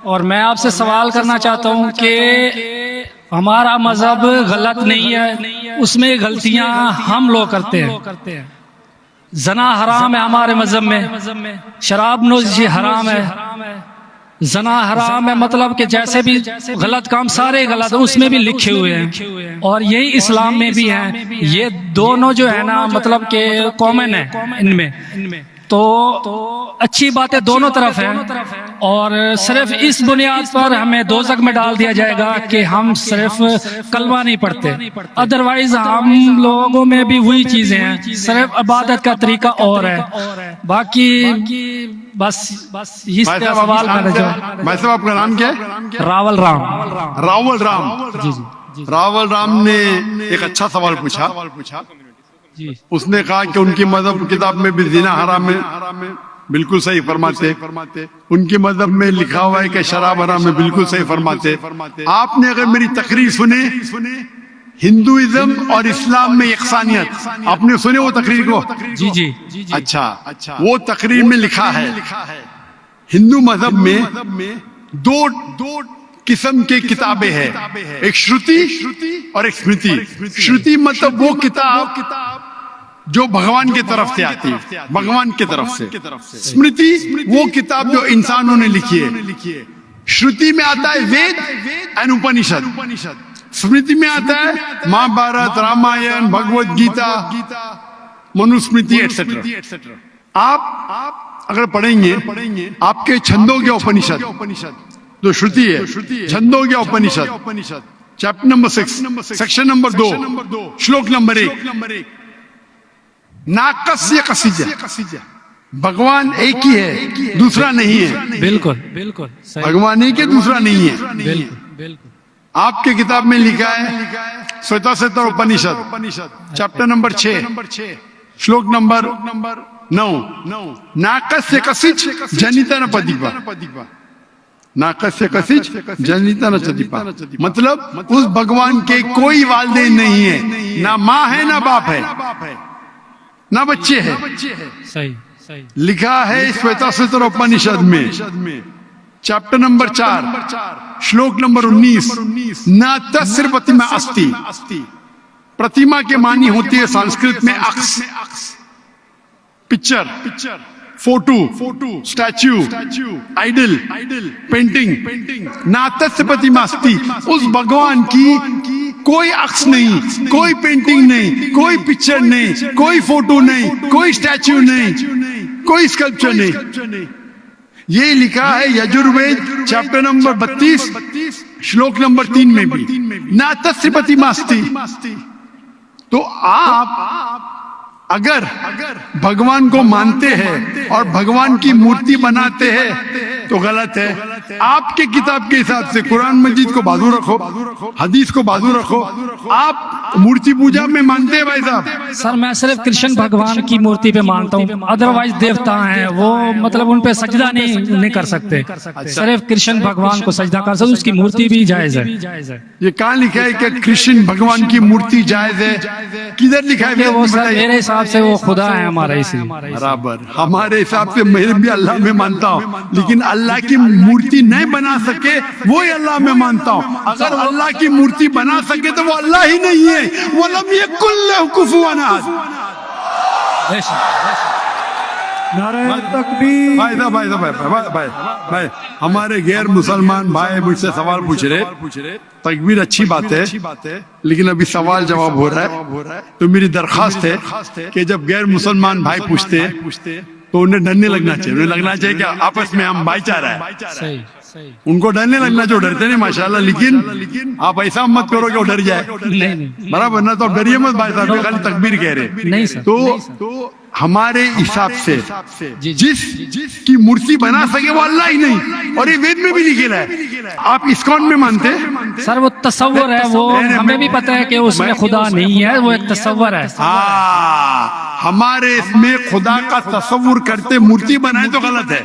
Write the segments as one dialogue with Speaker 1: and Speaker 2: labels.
Speaker 1: और मैं आपसे सवाल करना चाहता हूँ कि हमारा मजहब गलत नहीं है, उसमें गलतियां हम लोग करते हैं। जना हराम है हमारे मजहब में, शराब नोशी हराम है, जना हराम है, मतलब कि जैसे भी गलत काम सारे गलत है, उसमें भी लिखे हुए हैं और यही इस्लाम में भी हैं। ये दोनों जो है ना मतलब कि कॉमन है इनमें, तो अच्छी बातें दोनों तरफ हैं और सिर्फ इस बुनियाद पर हमें दोज़ख में डाल दिया जाएगा कि हम सिर्फ कलमा नहीं पढ़ते। अदरवाइज हम लोगों में भी वही चीजें हैं, सिर्फ इबादत का तरीका और है। बाकी बस इस सवाल
Speaker 2: भाई साहब आपका नाम क्या है?
Speaker 1: रावल राम।
Speaker 2: रावल राम ने एक अच्छा सवाल पूछा। उसने कहा कि उनकी मजहब किताब में भी ज़िना हराम है, बिल्कुल सही फरमाते। उनके मजहब में लिखा हुआ है कि शराब हराम है, बिल्कुल सही फरमाते। आपने अगर मेरी तकरीर सुने हिंदुइज्म और इस्लाम में यकसानियत, आपने सुने वो तकरीर को?
Speaker 1: जी।
Speaker 2: अच्छा, वो तकरीर में लिखा है हिंदू मजहब में दो किस्म के किताबें हैं, एक श्रुति और एक स्मृति। श्रुति मतलब वो किताब जो भगवान की तरफ से आती है, भगवान की तरफ से। स्मृति वो किताब जो इंसानों ने लिखी है। श्रुति में आता है वेद एंड उपनिषद, स्मृति में आता है महाभारत, रामायण, भगवत गीता, मनुस्मृति एटसेट्रा। आप अगर पढ़ेंगे आपके छंदों के उपनिषद जो श्रुति है, छंदों के उपनिषद चैप्टर नंबर 6 सेक्शन नंबर 2 श्लोक नंबर 1, नाकस्य कसिजा, भगवान एक ही है, दूसरा नहीं है।
Speaker 1: बिल्कुल
Speaker 2: भगवान एक है, दूसरा नहीं है।
Speaker 1: बिल्कुल
Speaker 2: आपके किताब में लिखा है श्वेताश्वतर उपनिषद चैप्टर नंबर 6 श्लोक नंबर 9, नाकस्य कसिच जनिता न पदीपा, नाकस्य कसिच जनिता न चदीपा, मतलब उस भगवान के कोई वालिदैन नहीं है, ना माँ है ना बाप है ना बच्चे हैं।
Speaker 1: सही
Speaker 2: लिखा है श्वेताश्वतर उपनिषद में चैप्टर नंबर 4 श्लोक नंबर 19, न तस्य प्रतिमा अस्ति, प्रतिमा के मानी होती है संस्कृत में अक्स, picture, photo, statue, idol, painting. ना तस्य प्रतिमा अस्ति, उस भगवान की कोई अक्स नहीं, कोई पेंटिंग नहीं, कोई पिक्चर नहीं, कोई फोटो नहीं, कोई स्टैच्यू नहीं, कोई स्कल्पचर नहीं। ये लिखा है यजुर्वेद चैप्टर नंबर 32 श्लोक नंबर 3 में भी, ना तस्य प्रतिमा अस्ति। तो आप अगर भगवान को मानते हैं और भगवान की मूर्ति बनाते हैं तो गलत है। आपके किताब के हिसाब से कुरान मजीद को बाजू रखो, हदीस को बाजू रखो। आप मूर्ति पूजा में मानते हैं भाई साहब?
Speaker 1: सर मैं सिर्फ कृष्ण भगवान की मूर्ति पे मानता हूँ, अदरवाइज देवता हैं वो मतलब उन पे सजदा नहीं कर सकते। सिर्फ कृष्ण भगवान को सजदा कर सकते, उसकी मूर्ति भी जायज है।
Speaker 2: ये कहाँ लिखा है कि कृष्ण भगवान की मूर्ति जायज है? किधर लिखा है?
Speaker 1: वो सर मेरे हिसाब से वो खुदा है हमारा, इसलिए
Speaker 2: बराबर। हमारे हिसाब से मैं भी अल्लाह में मानता हूँ, लेकिन अल्लाह की मूर्ति नहीं बना सके वो ही अल्लाह में मानता हूँ। अगर अल्लाह की मूर्ति बना सके तो वो अल्लाह ही नहीं है, वो लम यकुल लहू कुफुवन अहद। भाई हमारे गैर मुसलमान भाई मुझसे सवाल पूछ रहे, तकबीर अच्छी बात है, लेकिन अभी सवाल जवाब हो रहा है। तो मेरी दरखास्त है कि जब गैर मुसलमान भाई पूछते हैं तो उन्हें डरने लगना चाहिए। उन्हें लगना चाहिए कि आपस में हम भाईचारा है, उनको डरने लगना जो डरते नहीं माशाल्लाह। लेकिन आप ऐसा मत करो कि वो डर जाए, बराबर ना? तो आप डरिए मत भाई साहब, खाली तकबीर कह रहे। तो हमारे हिसाब से जिसकी मूर्ति बना सके वो अल्लाह ही नहीं, और ये वेद में भी लिखेला है। आप इस्कॉन में मानते हैं?
Speaker 1: सर वो तस्वर है, वो हमें भी पता है कि उसमें खुदा नहीं है, वो एक तस्वर है।
Speaker 2: हमारे इसमें खुदा का तस्वुर करते मूर्ति बनाए तो गलत है।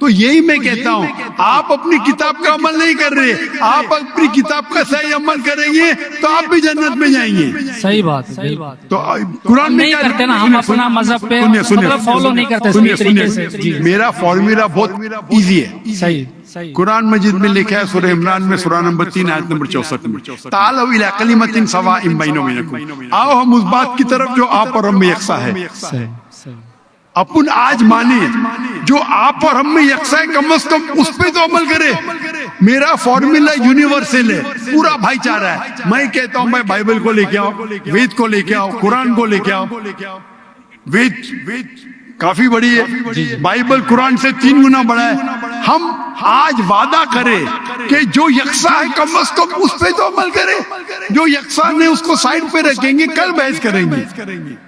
Speaker 2: तो यही मैं कहता हूं, आप अपनी किताब का अमल नहीं कर रहे, आप अपनी किताब का सही अमल करेंगे तो आप भी जन्नत में जाएंगे।
Speaker 1: सही बात है, सही बात है।
Speaker 2: तो कुरान में
Speaker 1: नहीं
Speaker 2: क्या
Speaker 1: करते ना हम अपना मजहब पे, मतलब फॉलो नहीं करते
Speaker 2: सुनिए
Speaker 1: सही तरीके से। जी,
Speaker 2: मेरा फॉर्मूला बहुत इजी है।
Speaker 1: सही सही।
Speaker 2: कुरान मजीद में लिखा है सूरह इमरान में सूरह नंबर 3 आयत नंबर 64 में, तालौ इला कलिमतिन सवाइम बैना बैनकुम, आओ हम उस बात की तरफ जो आप और हम में यकसा है।
Speaker 1: सही सही।
Speaker 2: अपन आज माने जो आप और हम में यकसा है, कम से कम उस पे तो अमल करे। मेरा फॉर्मूला यूनिवर्सल है, पूरा भाईचारा है। मैं कहता हूं भाई बाइबल को लेके आओ, वेद को लेके आओ, कुरान को लेके आओ। वेद काफी बड़ी है, बाइबल कुरान से 3 गुना बड़ा है। हम आज वादा करें कि जो यकसा है कम से कम उस पे तो अमल करे। जो यकसा नहीं उसको साइड पे रखेंगे, कल बहस करेंगे।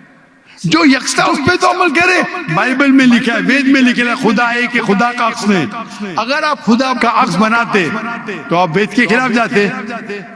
Speaker 2: जो यकसा उस पे तो अमल करे। बाइबल में लिखा है, वेद में लिखा है खुदा है कि खुदा का अक्स नहीं। अगर आप खुदा का अक्स बनाते तो आप वेद के खिलाफ जाते।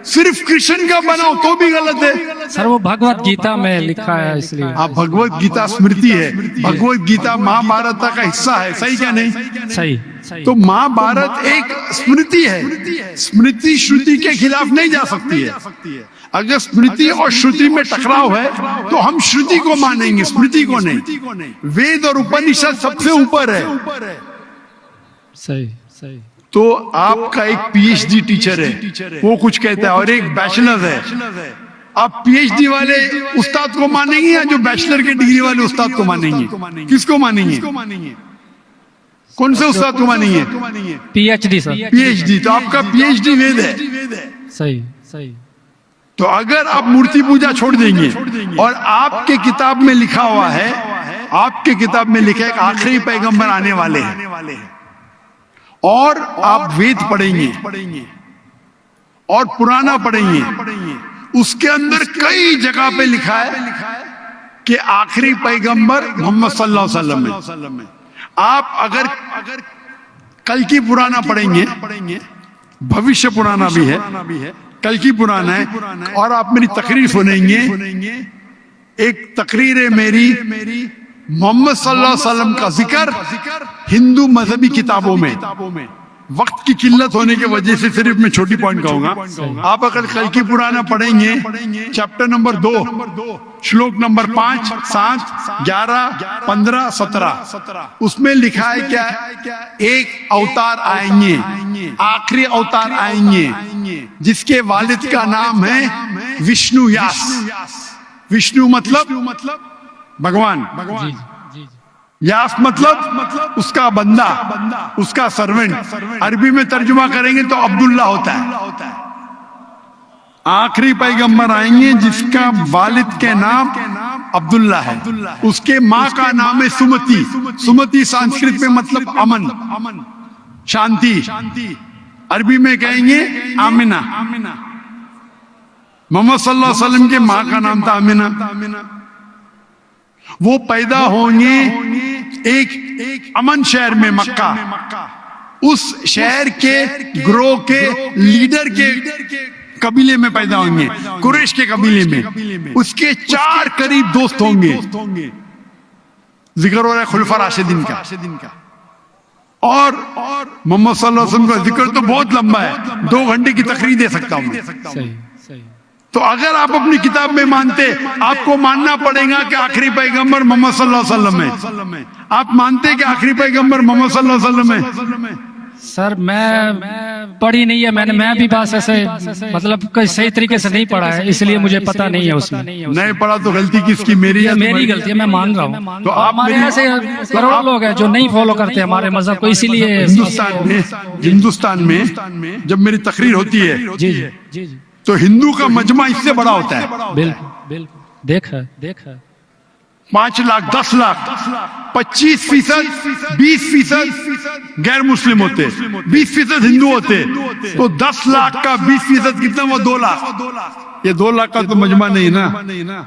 Speaker 2: सिर्फ कृष्ण का बनाओ तो भी गलत है।
Speaker 1: सर वो भगवत गीता में लिखा है, इसलिए
Speaker 2: आप भगवत गीता स्मृति है, भगवत गीता महाभारत का हिस्सा है, सही क्या नहीं?
Speaker 1: सही।
Speaker 2: तो महाभारत एक स्मृति है, स्मृति श्रुति के खिलाफ नहीं जा सकती है। अगर स्मृति और श्रुति में टकराव है तो हम श्रुति को मानेंगे, स्मृति को नहीं। वेद और उपनिषद सबसे ऊपर है।
Speaker 1: सही सही।
Speaker 2: तो आपका एक पीएचडी टीचर है, वो कुछ कहता है, और एक बैचलर है। आप पीएचडी वाले उस्ताद को मानेंगे या जो बैचलर के डिग्री वाले उस्ताद को मानेंगे? किसको मानेंगे? कौन से उस्ताद को मानेंगे?
Speaker 1: PhD sir.
Speaker 2: पीएचडी। तो आपका पीएचडी वेद है।
Speaker 1: सही सही।
Speaker 2: तो अगर आप मूर्ति पूजा छोड़ देंगे और आपके किताब में लिखा हुआ है, आपके किताब में लिखा है कि आखिरी पैगंबर आने वाले हैं, और आप वेद पढ़ेंगे और पुराना पढ़ेंगे, उसके अंदर कई जगह पे लिखा है कि आखिरी पैगंबर मोहम्मद सल्लल्लाहु अलैहि वसल्लम है। आप अगर कल की पुराना पढ़ेंगे, भविष्य पुराना भी है, कल की पुराना है, और आप मेरी तकरीर सुनेंगे। एक तकरीर है मेरी मोहम्मद सल्लल्लाहु अलैहि वसल्लम का जिक्र हिंदू मजहबी किताबों में। वक्त की किल्लत होने की वजह से सिर्फ मैं छोटी पॉइंट कहूंगा। आप अगर कल की पुराना पढ़ेंगे, चैप्टर नंबर 2 श्लोक नंबर 5, 7, 11, 15, 17, उसमें लिखा है क्या? एक अवतार आएंगे, आखिरी अवतार आएंगे, जिसके वालिद का नाम है विष्णु यास। विष्णु मतलब भगवान, यास मतलब उसका बंदा, उसका सर्वेंट। अरबी में तर्जुमा करेंगे तो अब्दुल्ला होता है। आखिरी पैगंबर आएंगे जिसका वालिद के नाम अब्दुल्ला है, उसके माँ का नाम है सुमति। सुमति संस्कृत में मतलब अमन, शांति। अरबी में कहेंगे आमिना। मोहम्मद सल्लल्लाहु अलैहि वसल्लम के माँ का नाम था आमिना। वो पैदा होंगे एक अमन शहर में, मक्का। उस शहर के ग्रोह के लीडर के कबीले में पैदा होंगे, कुरैश के कबीले में। उसके 4 करीब दोस्त होंगे। जिक्र हो रहा है खुलफा राशिदीन का, और मोहम्मद सल्लल्लाहु अलैहि वसल्लम का जिक्र तो बहुत लंबा है, 2 घंटे की तकरीर दे सकता हूं।
Speaker 1: सही सही।
Speaker 2: तो अगर आप अपनी किताब में मानते, आपको मानना पड़ेगा कि आखिरी पैगंबर मोहम्मद सल्लल्लाहु अलैहि वसल्लम है। आप मानते कि आखिरी पैगंबर मोहम्मद सल्लल्लाहु अलैहि वसल्लम है?
Speaker 1: सर मैं पढ़ी नहीं है, मैं भी बस ऐसे मतलब कोई सही तरीके से नहीं पढ़ा है, इसलिए मुझे पता नहीं है उसमें।
Speaker 2: नहीं पढ़ा तो गलती किसकी? मेरी है?
Speaker 1: मेरी गलती है, मैं मान रहा हूँ।
Speaker 2: तो आप
Speaker 1: हमारे ऐसे करोड़ों लोग हैं जो नहीं फॉलो करते हमारे मजहब को, इसीलिए
Speaker 2: हिंदुस्तान में जब मेरी तकरीर होती है,
Speaker 1: जी जी जी,
Speaker 2: तो हिंदू का मजमा इससे बड़ा होता है।
Speaker 1: बिल्कुल बिल्कुल। देखा
Speaker 2: 5 लाख, 10 लाख, 25%, 20% गैर मुस्लिम होते, 20% हिंदू होते। तो 10 लाख का 20% कितना हुआ? 2 लाख। ये 2 लाख का तो मजमा नहीं ना,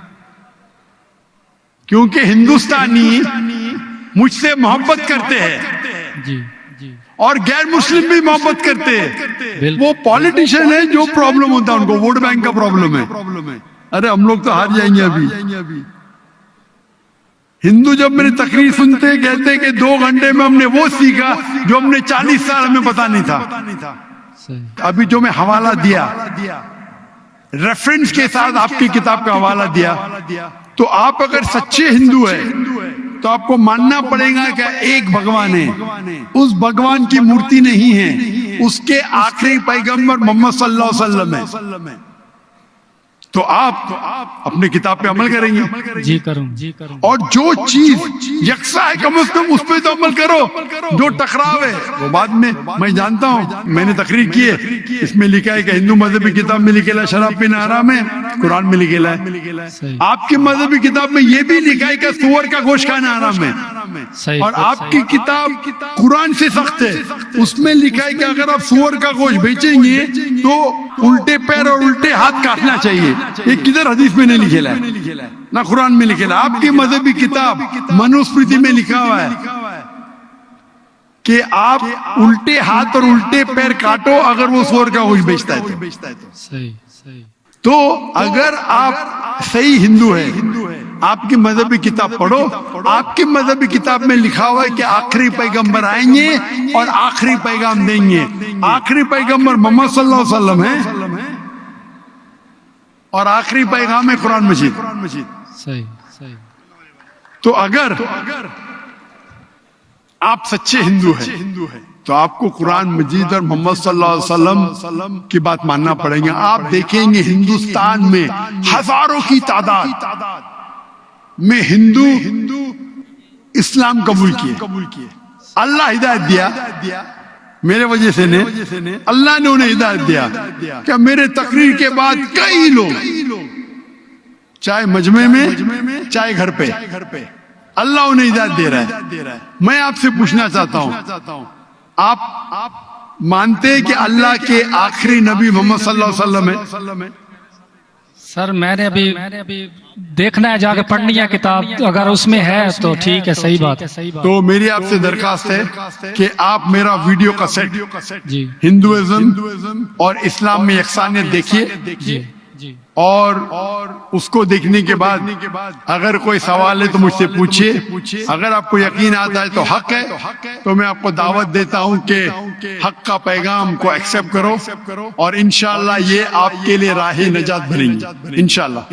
Speaker 2: क्योंकि हिंदुस्तानी मुझसे मोहब्बत करते हैं
Speaker 1: जी जी,
Speaker 2: और गैर मुस्लिम भी मोहब्बत करते हैं। वो पॉलिटिशियन है, जो प्रॉब्लम होता है उनको वोट बैंक का प्रॉब्लम है। अरे हम लोग तो हार जाएंगे अभी। हिंदू जब मेरी तकरीर सुनते कहते कि 2 घंटे में हमने वो सीखा जो हमने 40 साल हमें पता नहीं था।
Speaker 1: सही।
Speaker 2: अभी जो मैं हवाला दिया, रेफरेंस के साथ आपकी किताब का हवाला दिया, तो आप अगर सच्चे हिंदू है तो आपको मानना पड़ेगा कि एक भगवान है, उस भगवान की मूर्ति नहीं है, उसके आखिरी पैगंबर मोहम्मद सल्लल्लाहु अलैहि वसल्लम है। तो आप अपने किताब पे अमल करेंगे।
Speaker 1: जी करूं।
Speaker 2: और जो चीज यकसा है कम से कम उस पर तो अमल करो। जो टकराव है वो बाद में, मैं जानता हूँ, मैंने तकरीर की है, इसमें लिखा है कि हिंदू मजहबी किताब में लिखेला शराब पीना हराम है, कुरान में लिखेला है।
Speaker 1: सही।
Speaker 2: आपकी मजहबी किताब में ये भी लिखा है कि सुअर का गोश्त खाना हराम है।
Speaker 1: सही।
Speaker 2: और आपकी किताब कुरान से सख्त है, उसमें लिखा है कि अगर आप सुअर का गोश्त बेचेंगे तो उल्टे पैर और उल्टे हाथ काटना चाहिए। ये किधर हदीस में नहीं लिखेला है, ना कुरान में लिखेला। आपकी मजहबी किताब मनुस्मृति में लिखा हुआ है कि आप उल्टे हाथ और उल्टे पैर काटो अगर वो सुअर का गोश्त बेचता है तो।
Speaker 1: सही।
Speaker 2: तो अगर आप सही हिंदू है, आपकी मजहबी किताब पढ़ो। आपकी मजहबी किताब में लिखा हुआ है कि आखिरी पैगंबर आएंगे और आखिरी पैगाम देंगे। आखिरी पैगंबर मोहम्मद सल्लल्लाहु अलैहि वसल्लम है और आखिरी पैगाम है कुरान मजीद।
Speaker 1: सही।
Speaker 2: तो अगर आप सच्चे हिंदू हैं तो आपको कुरान मजीद और मोहम्मद सल्लल्लाहु अलैहि वसल्लम की बात मानना पड़ेगा। आप देखेंगे हिंदुस्तान में हजारों की तादाद में हिंदू इस्लाम कबूल किए। अल्लाह हिदायत दिया, मेरे वजह से ने अल्लाह ने उन्हें हिदायत दिया। क्या मेरे तकरीर के बाद कई लोग, चाहे मजमे में चाहे घर पे, अल्लाह उन्हें हिदायत दे रहा है। मैं आपसे पूछना चाहता हूँ, आप मानते हैं कि अल्लाह के आखिरी नबी मोहम्मद सल्लल्लाहु अलैहि वसल्लम है?
Speaker 1: सर मैंने अभी देखना है, जाके पढ़नी है किताब, तो अगर उसमें है तो ठीक है, सही बात है।
Speaker 2: तो मेरी आपसे दरखास्त है कि आप मेरा वीडियो का सेट
Speaker 1: जी
Speaker 2: हिंदुइज्म और इस्लाम में यकसानियत देखिए, और उसको देखने के बाद अगर कोई सवाल है तो मुझसे पूछिए। अगर आपको यकीन आता है तो हक है, तो मैं आपको दावत देता हूं कि हक का पैगाम को एक्सेप्ट करो और इंशाअल्लाह ये आपके लिए राह नजात बनेगी इंशाअल्लाह।